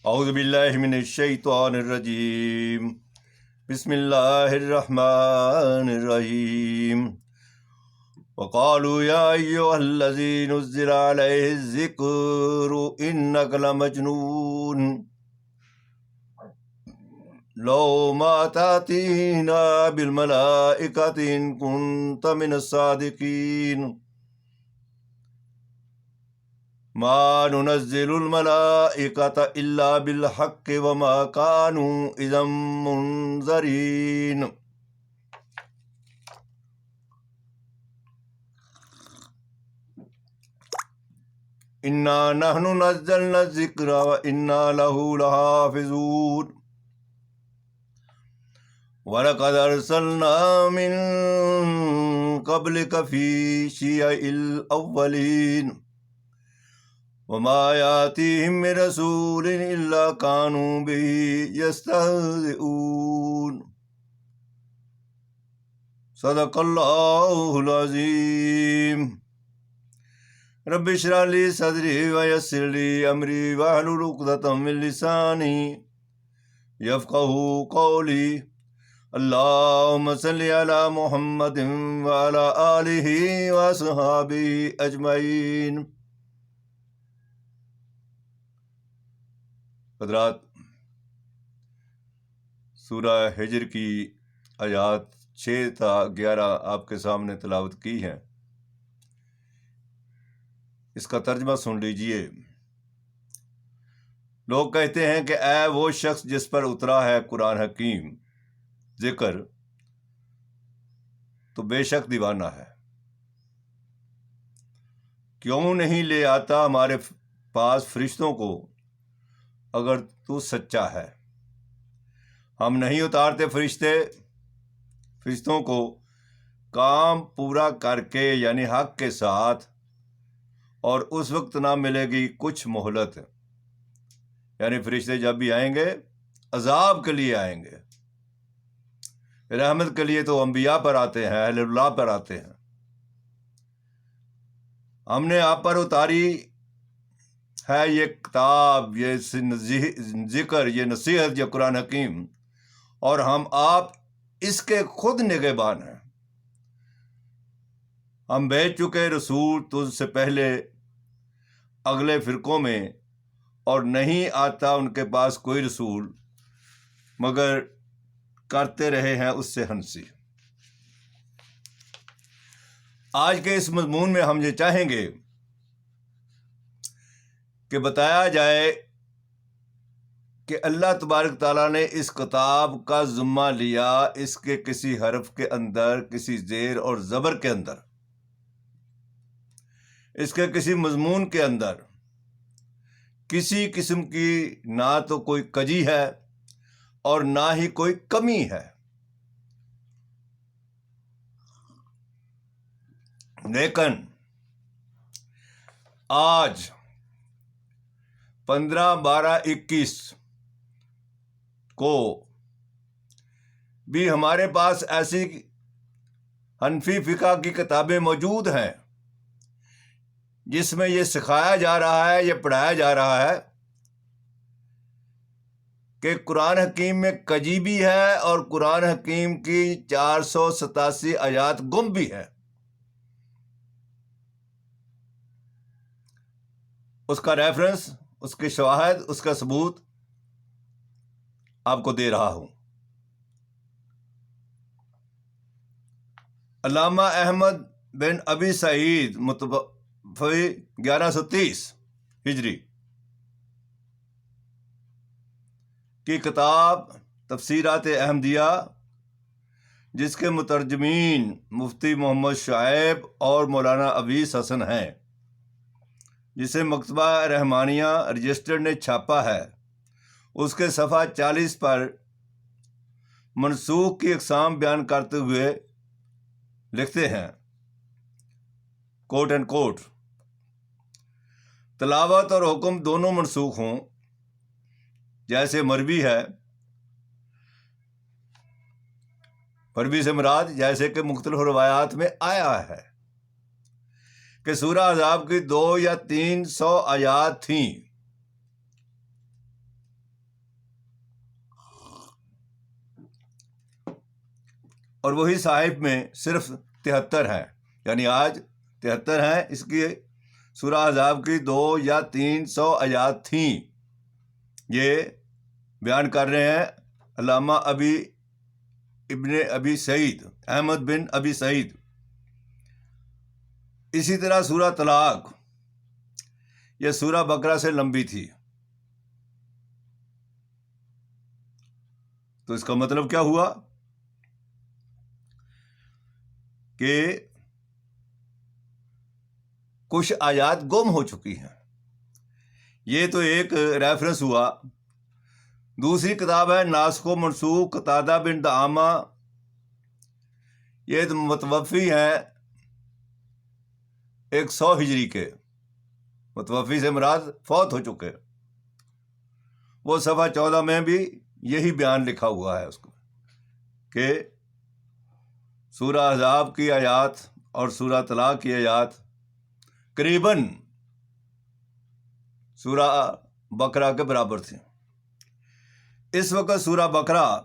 اعوذ باللہ من الشیطان الرجیم بسم اللہ الرحمن الرحیم وقالوا یا ایہا الذی نزل علیہ الذکر انک لمجنون لو ما تأتینا بالملائکۃ ان کنت من الصادقین ما ننزل الملائکۃ الا بالحق وما كانوا اذا منذرین۔ انا نحن نزلنا الذکر وانا له لحافظون وَلَقَدْ أَرْسَلْنَا مِن قَبْلِكَ فِي شِيَعِ الْأَوَّلِينَ وَمَا يَأْتِيهِم مِّن رَّسُولٍ إِلَّا كَانُوا بِهِ يَسْتَهْزِئُونَ۔ صدق اللہ العظیم۔ رب اشرح لي صدری ويسر لي أمری واحلل عقدۃ من لسانی یفقہوا قولی۔ اللہم صلی علی محمد وعلی آلہ وصحبہ اجمعین۔ حضرات، سورہ ہجر کی آیات 6 تا 11 آپ کے سامنے تلاوت کی ہیں۔ اس کا ترجمہ سن لیجئے۔ لوگ کہتے ہیں کہ اے وہ شخص جس پر اترا ہے قرآن حکیم ذکر تو بے شک دیوانہ ہے، کیوں نہیں لے آتا ہمارے پاس فرشتوں کو اگر تو سچا ہے؟ ہم نہیں اتارتے فرشتوں کو کام پورا کر کے، یعنی حق کے ساتھ، اور اس وقت نہ ملے گی کچھ مہلت، یعنی فرشتے جب بھی آئیں گے عذاب کے لیے آئیں گے، رحمت کے لیے تو انبیاء پر آتے ہیں، اہل اللہ پر آتے ہیں۔ ہم نے آپ پر اتاری ہے یہ کتاب، یہ ذکر، یہ نصیحت، یہ قرآن حکیم، اور ہم آپ اس کے خود نگہبان ہیں۔ ہم بھیج چکے رسول تجھ سے پہلے اگلے فرقوں میں، اور نہیں آتا ان کے پاس کوئی رسول مگر کرتے رہے ہیں اس سے ہنسی۔ آج کے اس مضمون میں ہم یہ چاہیں گے کہ بتایا جائے کہ اللہ تبارک تعالیٰ نے اس کتاب کا ذمہ لیا، اس کے کسی حرف کے اندر، کسی زیر اور زبر کے اندر، اس کے کسی مضمون کے اندر کسی قسم کی نہ تو کوئی کجی ہے اور نہ ہی کوئی کمی ہے، لیکن آج 15/12/21 کو بھی ہمارے پاس ایسی حنفی فقہ کی کتابیں موجود ہیں جس میں یہ سکھایا جا رہا ہے، یہ پڑھایا جا رہا ہے کہ قرآن حکیم میں کجی بھی ہے اور قرآن حکیم کی 487 آیات گم بھی ہیں۔ اس کا ریفرنس، اس کے شواہد، اس کا ثبوت آپ کو دے رہا ہوں۔ علامہ احمد بن ابی سعید متوفی 1130 ہجری کی کتاب تفسیرات احمدیہ، جس کے مترجمین مفتی محمد شعیب اور مولانا اویس حسن ہیں، جسے مکتبہ رحمانیہ رجسٹرڈ نے چھاپا ہے، اس کے صفحہ 40 پر منسوخ کی اقسام بیان کرتے ہوئے لکھتے ہیں، کوٹ اینڈ کوٹ، تلاوت اور حکم دونوں منسوخ ہوں، جیسے مروی ہے، مروی سے مراد جیسے کہ مختلف روایات میں آیا ہے کہ سورہ احزاب کی 200 یا 300 آیات تھیں، اور وہی صحائف میں صرف 73 ہیں، یعنی آج 73 ہیں۔ اس کی سورہ احزاب کی 200 یا 300 آیات تھیں۔ یہ بیان کر رہے ہیں علامہ ابن ابی سعید، احمد بن ابی سعید۔ اسی طرح سورہ طلاق، یہ سورہ بقرہ سے لمبی تھی۔ تو اس کا مطلب کیا ہوا کہ کچھ آیات گم ہو چکی ہیں۔ یہ تو ایک ریفرنس ہوا۔ دوسری کتاب ہے ناسخ و منسوخ، قتادہ بن دعامہ، یہ متوفی ہیں 100 ہجری کے۔ متوفی سے مراد فوت ہو چکے۔ وہ صفحہ 14 میں بھی یہی بیان لکھا ہوا ہے اس کو کہ سورہ احزاب کی آیات اور سورہ طلاق کی آیات قریباً سورہ بقرہ کے برابر تھیں۔ اس وقت سورہ بقرہ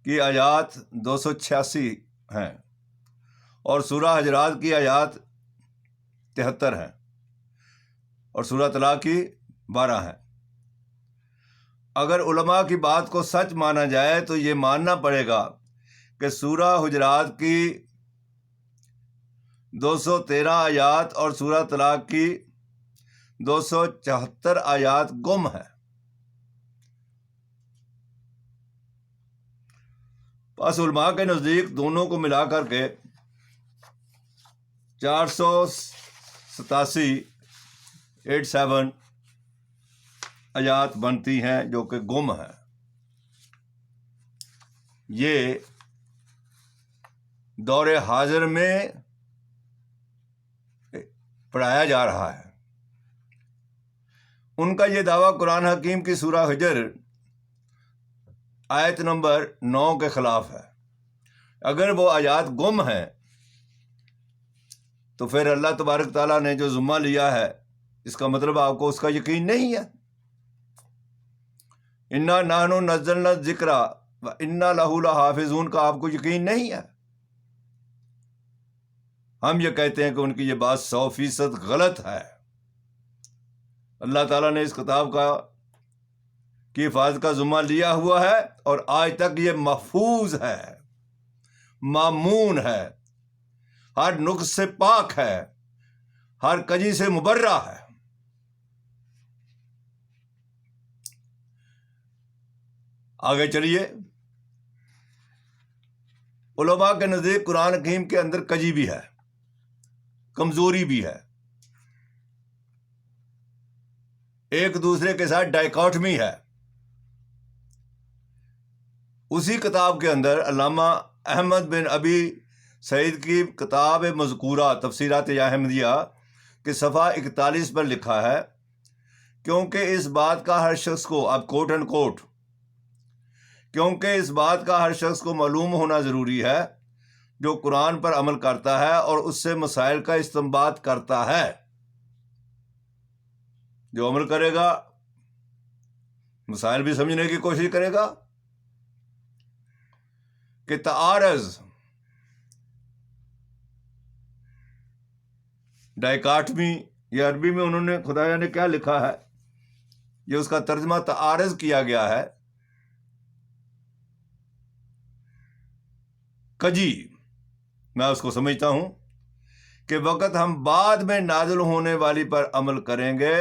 کی آیات 286 ہیں اور سورہ حجرات کی آیات 73 ہیں اور سورہ طلاق کی 12 ہیں۔ اگر علماء کی بات کو سچ مانا جائے تو یہ ماننا پڑے گا کہ سورہ حجرات کی 213 آیات اور سورہ طلاق کی 274 آیات گم ہے۔ بس علماء کے نزدیک دونوں کو ملا کر کے 487 آیات بنتی ہیں جو کہ گم ہیں۔ یہ دور حاضر میں پڑھایا جا رہا ہے۔ ان کا یہ دعویٰ قرآن حکیم کی سورہ حجر آیت نمبر 9 کے خلاف ہے۔ اگر وہ آیات گم ہیں تو پھر اللہ تبارک تعالیٰ نے جو ذمہ لیا ہے، اس کا مطلب آپ کو اس کا یقین نہیں ہے۔ انا نحن نزلنا الذکر وانا لہ لحافظون کا آپ کو یقین نہیں ہے۔ ہم یہ کہتے ہیں کہ ان کی یہ بات 100% غلط ہے۔ اللہ تعالیٰ نے اس کتاب کی حفاظت کا ذمہ لیا ہوا ہے اور آج تک یہ محفوظ ہے، مامون ہے، ہر نقص سے پاک ہے، ہر کجی سے مبرہ ہے۔ آگے چلیے۔ علماء کے نزدیک قرآن حکیم کے اندر کجی بھی ہے، کمزوری بھی ہے، ایک دوسرے کے ساتھ ڈائیکاٹمی ہے۔ اسی کتاب کے اندر علامہ احمد بن ابی سعید کی کتاب مذکورہ تفسیرات احمدیہ کے صفحہ 41 پر لکھا ہے، کیونکہ اس بات کا ہر شخص کو، اب کوٹ اینڈ کوٹ، کیونکہ اس بات کا ہر شخص کو معلوم ہونا ضروری ہے جو قرآن پر عمل کرتا ہے اور اس سے مسائل کا استنباط کرتا ہے۔ جو عمل کرے گا مسائل بھی سمجھنے کی کوشش کرے گا۔ کہ تعارض، ڈائیکاٹمی، یہ عربی میں انہوں نے خدایا نے کیا لکھا ہے، یہ اس کا ترجمہ تعارض کیا گیا ہے۔ کجی، میں اس کو سمجھتا ہوں کہ وقت ہم بعد میں نازل ہونے والی پر عمل کریں گے،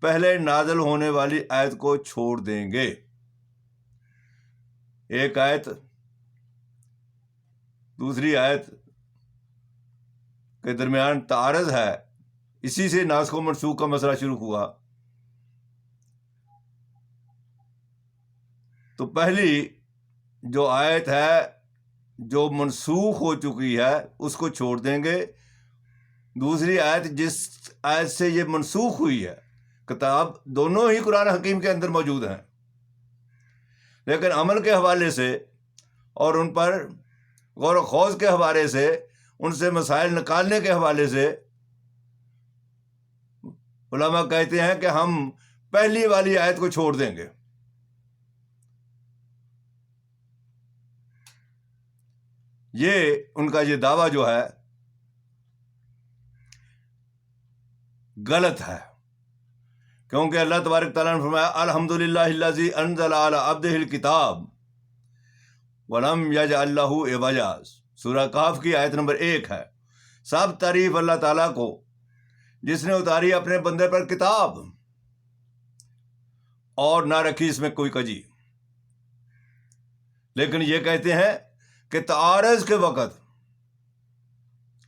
پہلے نازل ہونے والی آیت کو چھوڑ دیں گے۔ ایک آیت دوسری آیت کے درمیان تعارض ہے، اسی سے ناسخ و منسوخ کا مسئلہ شروع ہوا۔ تو پہلی جو آیت ہے جو منسوخ ہو چکی ہے اس کو چھوڑ دیں گے۔ دوسری آیت جس آیت سے یہ منسوخ ہوئی ہے، کتاب دونوں ہی قرآن حکیم کے اندر موجود ہیں، لیکن عمل کے حوالے سے اور ان پر غور و خوض کے حوالے سے، ان سے مسائل نکالنے کے حوالے سے علماء کہتے ہیں کہ ہم پہلی والی آیت کو چھوڑ دیں گے۔ یہ ان کا یہ دعویٰ جو ہے غلط ہے، کیونکہ اللہ تبارک تعالیٰ نے فرمایا الحمدللہ الذی انزل علی عبدہ الکتاب ولم یجعل لہ عوجا، سورہ کہف کی آیت نمبر 1 ہے۔ سب تعریف اللہ تعالیٰ کو جس نے اتاری اپنے بندے پر کتاب اور نہ رکھی اس میں کوئی کجی، لیکن یہ کہتے ہیں کہ تعارض کے وقت،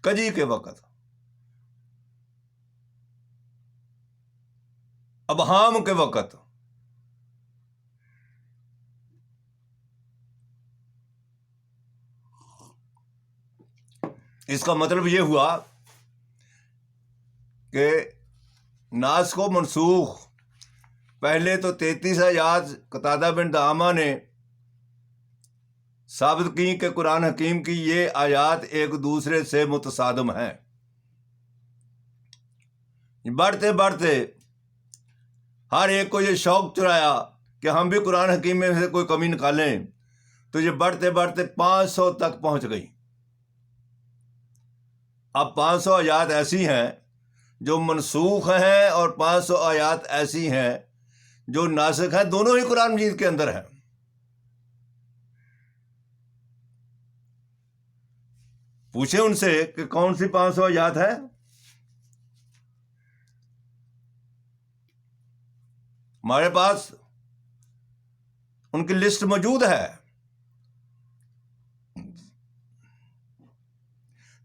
کجی کے وقت، ابہام کے وقت اس کا مطلب یہ ہوا کہ ناسخ و منسوخ پہلے تو 33 آیات قتادہ بن دعامہ نے ثابت کی کہ قرآن حکیم کی یہ آیات ایک دوسرے سے متصادم ہیں۔ بڑھتے بڑھتے ہر ایک کو یہ شوق چڑھایا کہ ہم بھی قرآن حکیم میں سے کوئی کمی نکالیں، تو یہ بڑھتے بڑھتے 500 تک پہنچ گئی۔ اب 500 آیات ایسی ہیں جو منسوخ ہیں اور 500 آیات ایسی ہیں جو ناسخ ہیں، دونوں ہی قرآن مجید کے اندر ہیں۔ پوچھیں ان سے کہ کون سی 500 آیات ہے؟ ہمارے پاس ان کی لسٹ موجود ہے۔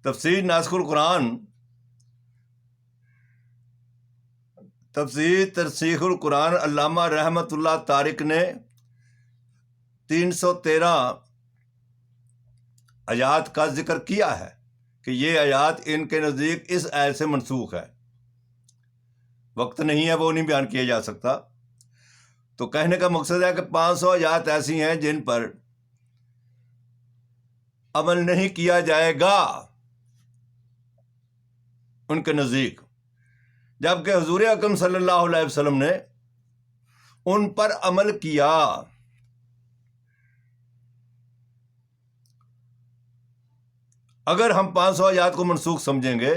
تفسیر ناسخ القرآن، تفسیر ترسیخ القرآن، علامہ رحمت اللہ طارق نے 313 آیات کا ذکر کیا ہے کہ یہ آیات ان کے نزدیک اس آیت سے منسوخ ہے۔ وقت نہیں ہے، وہ نہیں بیان کیا جا سکتا۔ تو کہنے کا مقصد ہے کہ 500 آیات ایسی ہیں جن پر عمل نہیں کیا جائے گا ان کے نزدیک، جبکہ حضور اکرم صلی اللہ علیہ وسلم نے ان پر عمل کیا۔ اگر ہم 500 آیات کو منسوخ سمجھیں گے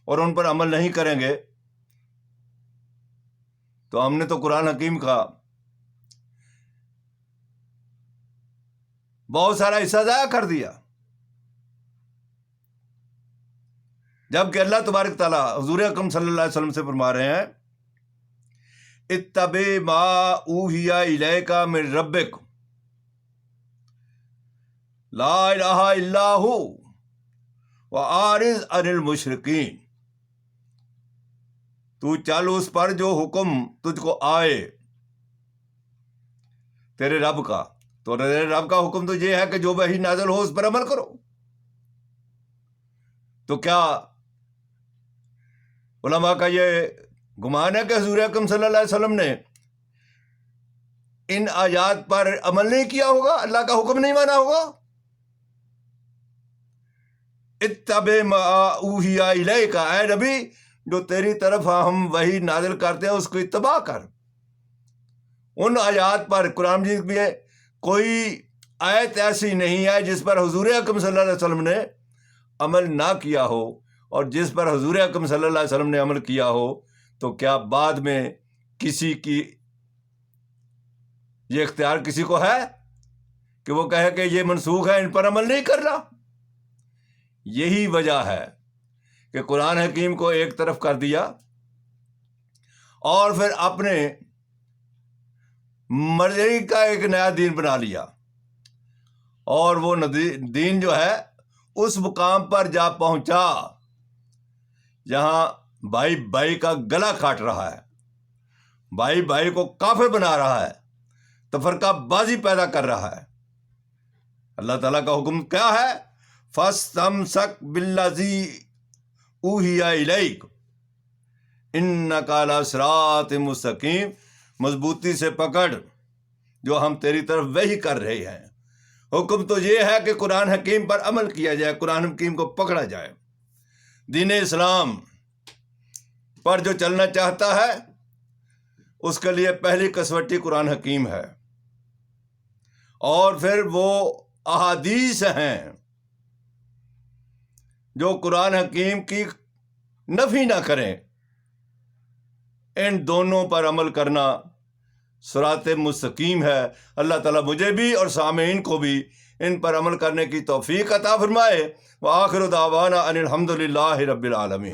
اور ان پر عمل نہیں کریں گے تو ہم نے تو قرآن حکیم کا بہت سارا حصہ ضائع کر دیا۔ جبکہ اللہ تبارک تعالیٰ حضور اکرم صلی اللہ علیہ وسلم سے فرما رہے ہیں اتبع ما اوحی الیک من ربک لا الہ الا ہو واعرض عن المشرکین، تو چل اس پر جو حکم تجھ کو آئے تیرے رب کا۔ تو تیرے رب کا حکم تو یہ ہے کہ جو وحی نازل ہو اس پر عمل کرو۔ تو کیا علماء کا یہ گمان ہے کہ حضور اکرم صلی اللہ علیہ وسلم نے ان آیات پر عمل نہیں کیا ہوگا، اللہ کا حکم نہیں مانا ہوگا؟ اتبع ما اوحی الیک، اے نبی جو تیری طرف ہم وحی نازل کرتے ہیں اس کو اتباع کر۔ ان آیات پر قرآن مجید میں کوئی آیت ایسی نہیں ہے جس پر حضور اکرم صلی اللہ علیہ وسلم نے عمل نہ کیا ہو، اور جس پر حضور اکرم صلی اللہ علیہ وسلم نے عمل کیا ہو تو کیا بعد میں کسی کی یہ اختیار کسی کو ہے کہ وہ کہے کہ یہ منسوخ ہے، ان پر عمل نہیں کرنا؟ یہی وجہ ہے کہ قرآن حکیم کو ایک طرف کر دیا اور پھر اپنے مرضی کا ایک نیا دین بنا لیا، اور وہ دین جو ہے اس مقام پر جا پہنچا جہاں بھائی بھائی کا گلا کاٹ رہا ہے، بھائی بھائی کو کافر بنا رہا ہے، تفرقہ بازی پیدا کر رہا ہے۔ اللہ تعالیٰ کا حکم کیا ہے؟ فَاسْتَمْسَكْ بِالَّذِي أُوحِيَ إِلَيْكَ إِنَّكَ عَلَىٰ صِرَاطٍ مُسْتَقِيمٍ، مضبوطی سے پکڑ جو ہم تیری طرف وحی کر رہے ہیں۔ حکم تو یہ ہے کہ قرآن حکیم پر عمل کیا جائے، قرآن حکیم کو پکڑا جائے۔ دین اسلام پر جو چلنا چاہتا ہے اس کے لیے پہلی کسوٹی قرآن حکیم ہے، اور پھر وہ احادیث ہیں جو قرآن حکیم کی نفی نہ کریں. ان دونوں پر عمل کرنا صراط مستقیم ہے. اللہ تعالیٰ مجھے بھی اور سامعین کو بھی ان پر عمل کرنے کی توفیق عطا فرمائے. وآخر دعوانا ان الحمد للہ رب العالمین.